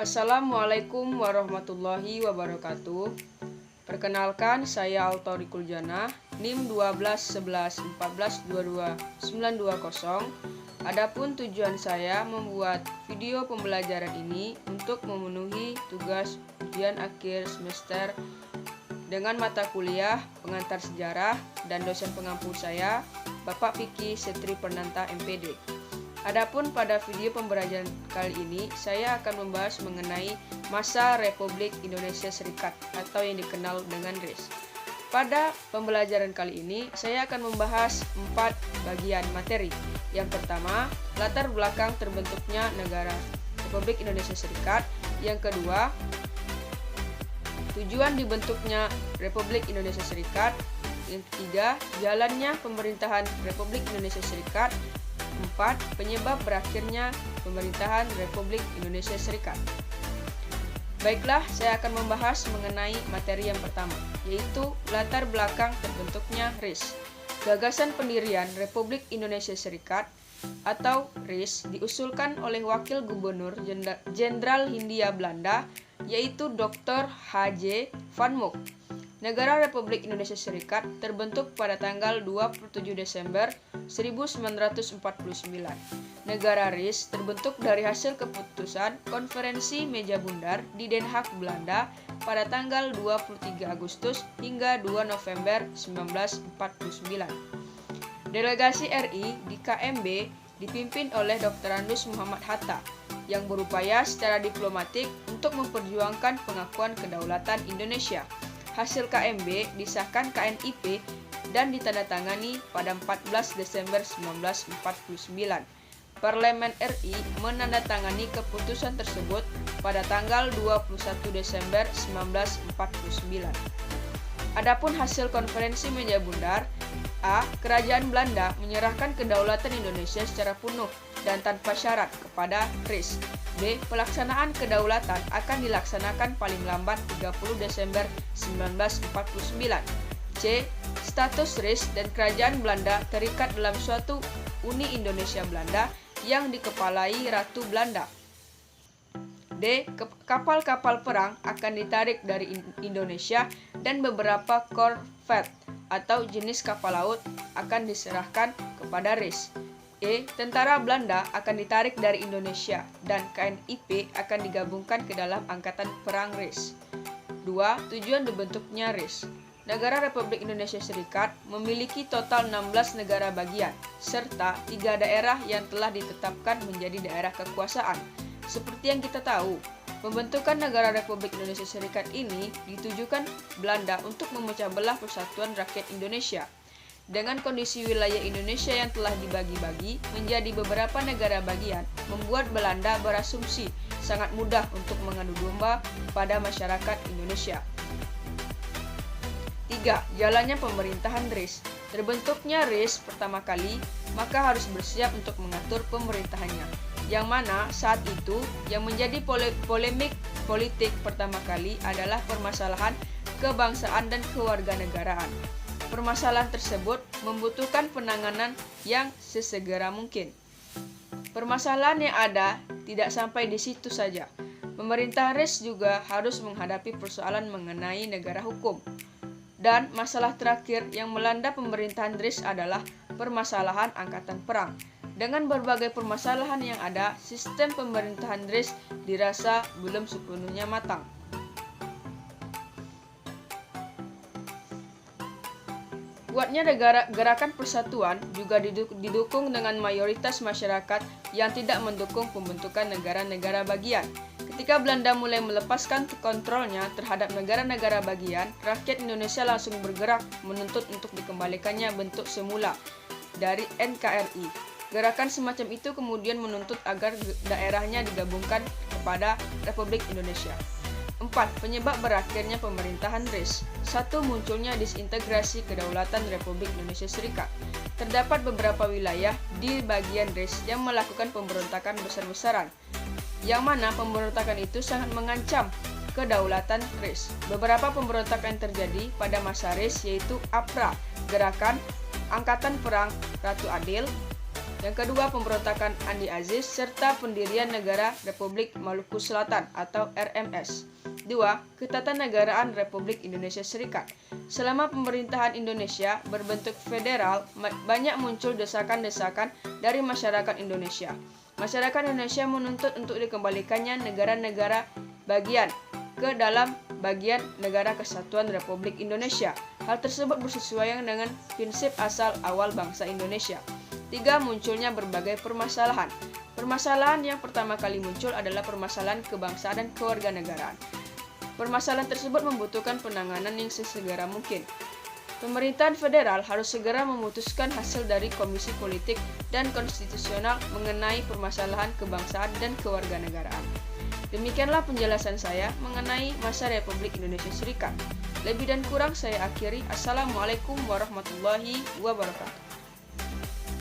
Assalamualaikum warahmatullahi wabarakatuh. Perkenalkan, saya Altorikul Jana, NIM 12111422 Adapun tujuan saya membuat video pembelajaran ini untuk memenuhi tugas ujian akhir semester dengan mata kuliah pengantar sejarah dan dosen pengampu saya, Bapak Vicky Setri Pernanta MPD. Adapun pada video pembelajaran kali ini, saya akan membahas mengenai masa Republik Indonesia Serikat atau yang dikenal dengan RIS. Pada pembelajaran kali ini, saya akan membahas 4 bagian materi. Yang pertama, latar belakang terbentuknya negara Republik Indonesia Serikat. Yang kedua, tujuan dibentuknya Republik Indonesia Serikat. Yang ketiga, jalannya pemerintahan Republik Indonesia Serikat. 4. Penyebab berakhirnya pemerintahan Republik Indonesia Serikat. Baiklah, saya akan membahas mengenai materi yang pertama, yaitu latar belakang terbentuknya RIS. Gagasan pendirian Republik Indonesia Serikat atau RIS diusulkan oleh Wakil Gubernur Jenderal Hindia Belanda, yaitu Dr. H.J. van Mook. Negara Republik Indonesia Serikat terbentuk pada tanggal 27 Desember 1949. Negara RIS terbentuk dari hasil keputusan Konferensi Meja Bundar di Den Haag, Belanda pada tanggal 23 Agustus hingga 2 November 1949. Delegasi RI di KMB dipimpin oleh Dr. Andus Muhammad Hatta yang berupaya secara diplomatik untuk memperjuangkan pengakuan kedaulatan Indonesia. Hasil KMB disahkan KNIP dan ditandatangani pada 14 Desember 1949. Parlemen RI menandatangani keputusan tersebut pada tanggal 21 Desember 1949. Adapun hasil konferensi Meja Bundar, A. Kerajaan Belanda menyerahkan kedaulatan Indonesia secara penuh dan tanpa syarat kepada RIS. B. Pelaksanaan kedaulatan akan dilaksanakan paling lambat 30 Desember 1949. C. Status RIS dan Kerajaan Belanda terikat dalam suatu Uni Indonesia Belanda yang dikepalai Ratu Belanda. D. Kapal-kapal perang akan ditarik dari Indonesia dan beberapa korvet atau jenis kapal laut akan diserahkan kepada RIS. E. Tentara Belanda akan ditarik dari Indonesia dan KNIP akan digabungkan ke dalam Angkatan Perang RIS. 2. Tujuan dibentuknya RIS. Negara Republik Indonesia Serikat memiliki total 16 negara bagian, serta 3 daerah yang telah ditetapkan menjadi daerah kekuasaan. Seperti yang kita tahu, pembentukan negara Republik Indonesia Serikat ini ditujukan Belanda untuk memecah belah persatuan rakyat Indonesia. Dengan kondisi wilayah Indonesia yang telah dibagi-bagi menjadi beberapa negara bagian, membuat Belanda berasumsi sangat mudah untuk mengadu domba pada masyarakat Indonesia. 3. Jalannya pemerintahan RIS. Terbentuknya RIS pertama kali, maka harus bersiap untuk mengatur pemerintahannya. Yang mana saat itu yang menjadi polemik politik pertama kali adalah permasalahan kebangsaan dan kewarganegaraan. Permasalahan tersebut membutuhkan penanganan yang sesegera mungkin. Permasalahan yang ada tidak sampai di situ saja. Pemerintah RIS juga harus menghadapi persoalan mengenai negara hukum. Dan masalah terakhir yang melanda pemerintahan RIS adalah permasalahan angkatan perang. Dengan berbagai permasalahan yang ada, sistem pemerintahan RIS dirasa belum sepenuhnya matang. Kuatnya gerakan persatuan juga didukung dengan mayoritas masyarakat yang tidak mendukung pembentukan negara-negara bagian. Ketika Belanda mulai melepaskan kontrolnya terhadap negara-negara bagian, rakyat Indonesia langsung bergerak menuntut untuk dikembalikannya bentuk semula dari NKRI. Gerakan semacam itu kemudian menuntut agar daerahnya digabungkan kepada Republik Indonesia. 4. Penyebab berakhirnya pemerintahan RIS. 1. Munculnya disintegrasi kedaulatan Republik Indonesia Serikat. Terdapat beberapa wilayah di bagian RIS yang melakukan pemberontakan besar-besaran, yang mana pemberontakan itu sangat mengancam kedaulatan RIS. Beberapa pemberontakan yang terjadi pada masa RIS yaitu APRA, Gerakan Angkatan Perang Ratu Adil, Yang kedua, pemberontakan Andi Aziz serta pendirian Negara Republik Maluku Selatan atau RMS. 2. Ketatanegaraan Republik Indonesia Serikat. Selama pemerintahan Indonesia berbentuk federal, banyak muncul desakan-desakan dari masyarakat Indonesia. Masyarakat Indonesia menuntut untuk dikembalikannya negara-negara bagian ke dalam bagian Negara Kesatuan Republik Indonesia. Hal tersebut bersesuaian dengan prinsip asal awal bangsa Indonesia. 3. Munculnya berbagai permasalahan. Permasalahan yang pertama kali muncul adalah permasalahan kebangsaan dan kewarganegaraan. Permasalahan tersebut membutuhkan penanganan yang sesegera mungkin. Pemerintahan federal harus segera memutuskan hasil dari Komisi Politik dan Konstitusional mengenai permasalahan kebangsaan dan kewarganegaraan. Demikianlah penjelasan saya mengenai masa Republik Indonesia Serikat. Lebih dan kurang saya akhiri. Assalamualaikum warahmatullahi wabarakatuh.